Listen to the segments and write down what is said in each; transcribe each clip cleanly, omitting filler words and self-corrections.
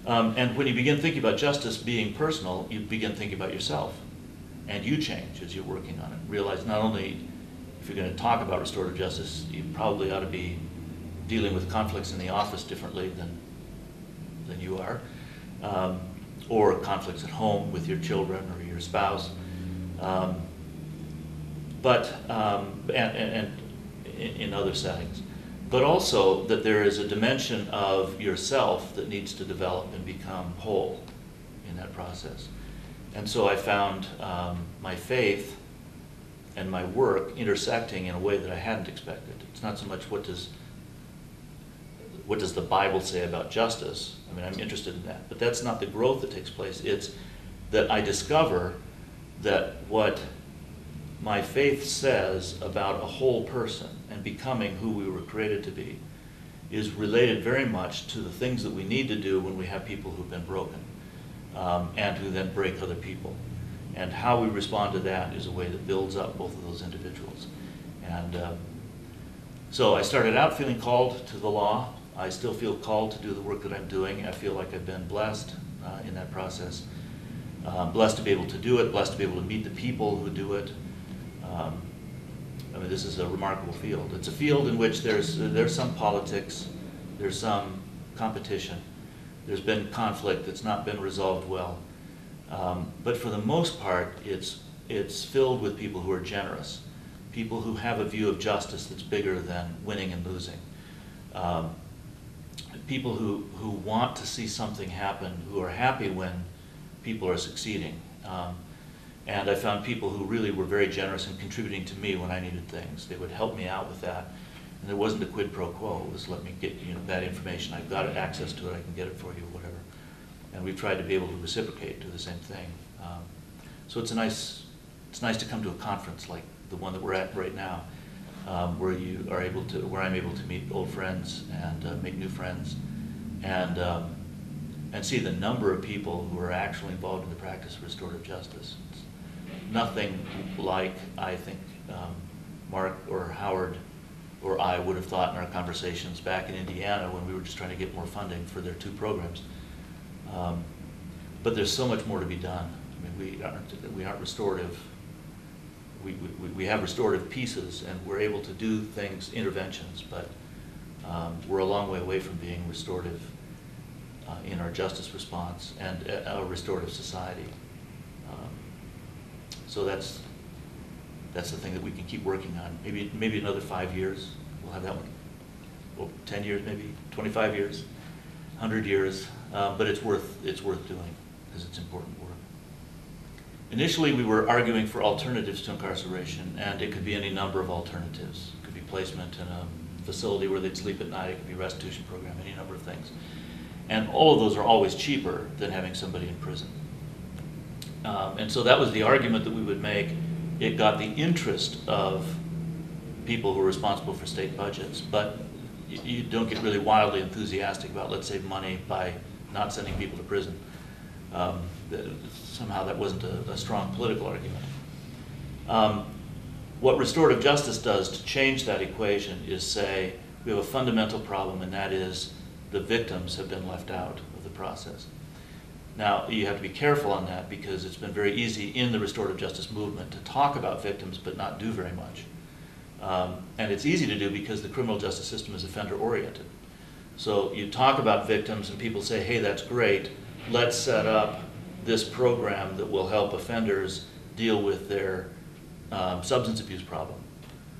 And when you begin thinking about justice being personal, you begin thinking about yourself. And you change as you're working on it. Realize not only if you're going to talk about restorative justice, you probably ought to be dealing with conflicts in the office differently than you are, or conflicts at home with your children or your spouse. And in other settings. But also that there is a dimension of yourself that needs to develop and become whole in that process. And so I found my faith and my work intersecting in a way that I hadn't expected. It's not so much what does the Bible say about justice. I mean, I'm interested in that, but that's not the growth that takes place. It's that I discover that what my faith says about a whole person and becoming who we were created to be is related very much to the things that we need to do when we have people who've been broken, and who then break other people. And how we respond to that is a way that builds up both of those individuals. And so I started out feeling called to the law. I still feel called to do the work that I'm doing. I feel like I've been blessed in that process. Blessed to be able to do it, blessed to be able to meet the people who do it. I mean, this is a remarkable field. It's a field in which there's some politics, there's some competition, there's been conflict that's not been resolved well. But for the most part, it's filled with people who are generous, people who have a view of justice that's bigger than winning and losing, people who want to see something happen, who are happy when people are succeeding. And I found people who really were very generous in contributing to me when I needed things. They would help me out with that. And there wasn't a quid pro quo. It was let me get that information. I've got access to it. I can get it for you, whatever. And we've tried to be able to reciprocate, do the same thing. So it's nice to come to a conference like the one that we're at right now, where I'm able to meet old friends and make new friends, and see the number of people who are actually involved in the practice of restorative justice. It's nothing like I think Mark or Howard or I would have thought in our conversations back in Indiana when we were just trying to get more funding for their 2 programs. But there's so much more to be done. I mean, we aren't restorative. We have restorative pieces, and we're able to do things, interventions, but we're a long way away from being restorative in our justice response and a restorative society. So that's the thing that we can keep working on. Maybe another 5 years, we'll have that one. Well, 10 years, maybe 25 years, 100 years. But it's worth doing because it's important work. Initially, we were arguing for alternatives to incarceration, and it could be any number of alternatives. It could be placement in a facility where they'd sleep at night. It could be a restitution program, any number of things. And all of those are always cheaper than having somebody in prison. And so that was the argument that we would make. It got the interest of people who are responsible for state budgets, but you don't get really wildly enthusiastic about let's save money by not sending people to prison. Somehow that wasn't a strong political argument. What restorative justice does to change that equation is say we have a fundamental problem, and that is the victims have been left out of the process. Now, you have to be careful on that because it's been very easy in the restorative justice movement to talk about victims but not do very much. And it's easy to do because the criminal justice system is offender-oriented. So you talk about victims and people say, hey, that's great, let's set up this program that will help offenders deal with their substance abuse problem.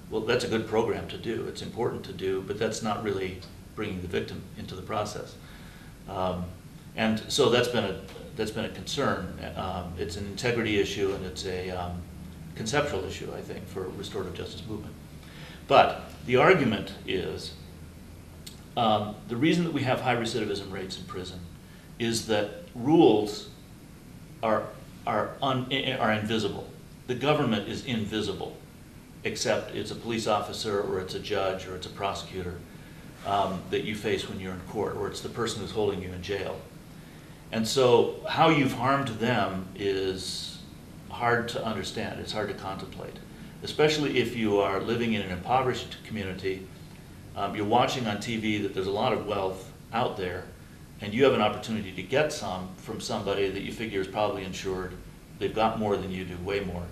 Well, that's a good program to do, it's important to do, but that's not really bringing the victim into the process. And so that's been a concern. It's an integrity issue and it's a conceptual issue, I think, for restorative justice movement. But the argument is the reason that we have high recidivism rates in prison is that rules are invisible. The government is invisible, except it's a police officer or it's a judge or it's a prosecutor that you face when you're in court, or it's the person who's holding you in jail. And so how you've harmed them is hard to understand, it's hard to contemplate, especially if you are living in an impoverished community. You're watching on TV that there's a lot of wealth out there, and you have an opportunity to get some from somebody that you figure is probably insured, they've got more than you do, way more,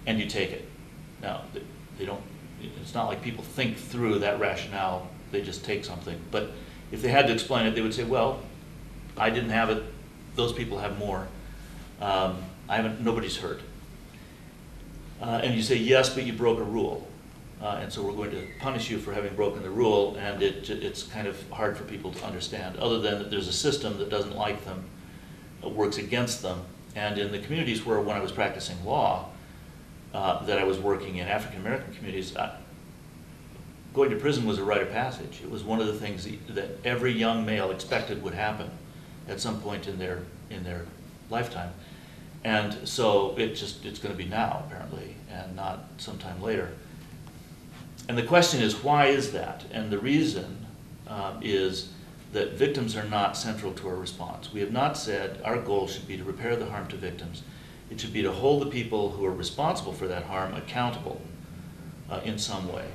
and you take it. Now, they don't, it's not like people think through that rationale, they just take something. But if they had to explain it, they would say, well, I didn't have it, those people have more, nobody's hurt. And you say, yes, but you broke a rule. And so we're going to punish you for having broken the rule, and it's kind of hard for people to understand, other than that there's a system that doesn't like them, works against them. And in the communities where, when I was practicing law, that I was working in, African American communities, going to prison was a rite of passage. It was one of the things that every young male expected would happen at some point in their lifetime. And so it's going to be now, apparently, and not sometime later. And the question is, why is that? And the reason is that victims are not central to our response. We have not said our goal should be to repair the harm to victims. It should be to hold the people who are responsible for that harm accountable in some way.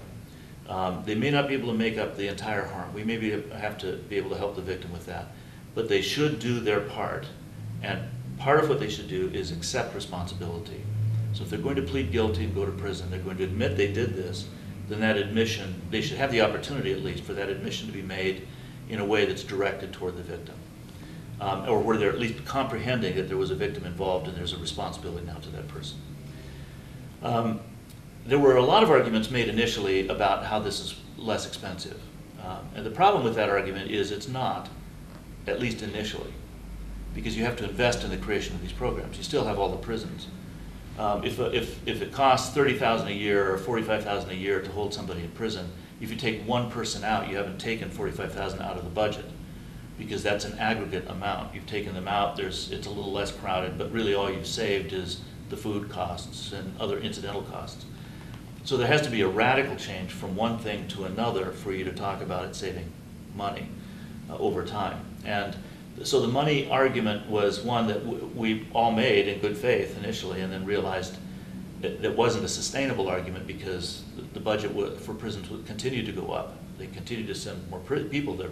They may not be able to make up the entire harm. We maybe have to be able to help the victim with that. But they should do their part. And part of what they should do is accept responsibility. So if they're going to plead guilty and go to prison, they're going to admit they did this, then that admission, they should have the opportunity at least for that admission to be made in a way that's directed toward the victim. Or where they're at least comprehending that there was a victim involved and there's a responsibility now to that person. There were a lot of arguments made initially about how this is less expensive. And the problem with that argument is it's not, at least initially, because you have to invest in the creation of these programs. You still have all the prisons. If it costs $30,000 a year or $45,000 a year to hold somebody in prison, if you take one person out, you haven't taken $45,000 out of the budget, because that's an aggregate amount. You've taken them out, it's a little less crowded, but really all you've saved is the food costs and other incidental costs. So there has to be a radical change from one thing to another for you to talk about it saving money over time. And so the money argument was one that we all made in good faith initially, and then realized that wasn't a sustainable argument, because the budget for prisons would continue to go up. They continued to send more people there,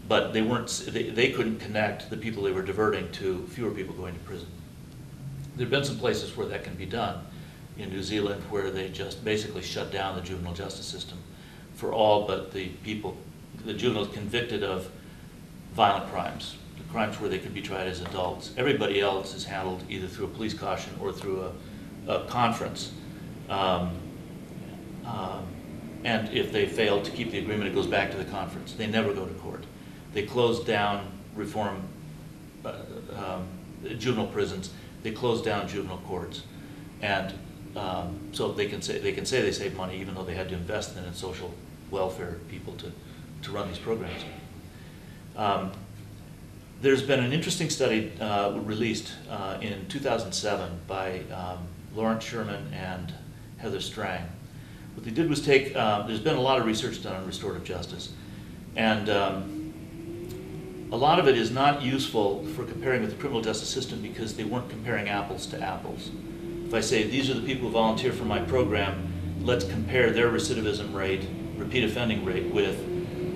but they couldn't connect the people they were diverting to fewer people going to prison. There have been some places where that can be done. In New Zealand, where they just basically shut down the juvenile justice system for all but the juveniles convicted of violent crimes, the crimes where they could be tried as adults. Everybody else is handled either through a police caution or through a conference. And if they fail to keep the agreement, it goes back to the conference. They never go to court. They closed down juvenile prisons. They closed down juvenile courts, and so they can say they save money, even though they had to invest in social welfare people to run these programs. There's been an interesting study released in 2007 by Lawrence Sherman and Heather Strang. What they did was take, there's been a lot of research done on restorative justice, and a lot of it is not useful for comparing with the criminal justice system, because they weren't comparing apples to apples. If I say, these are the people who volunteer for my program, let's compare their recidivism rate, repeat offending rate, with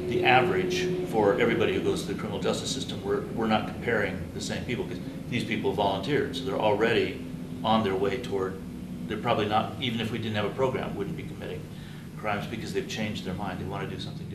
the average for everybody who goes to the criminal justice system, we're not comparing the same people, because these people volunteered, so they're already on their way toward, they're probably not, even if we didn't have a program, wouldn't be committing crimes, because they've changed their mind, they want to do something different.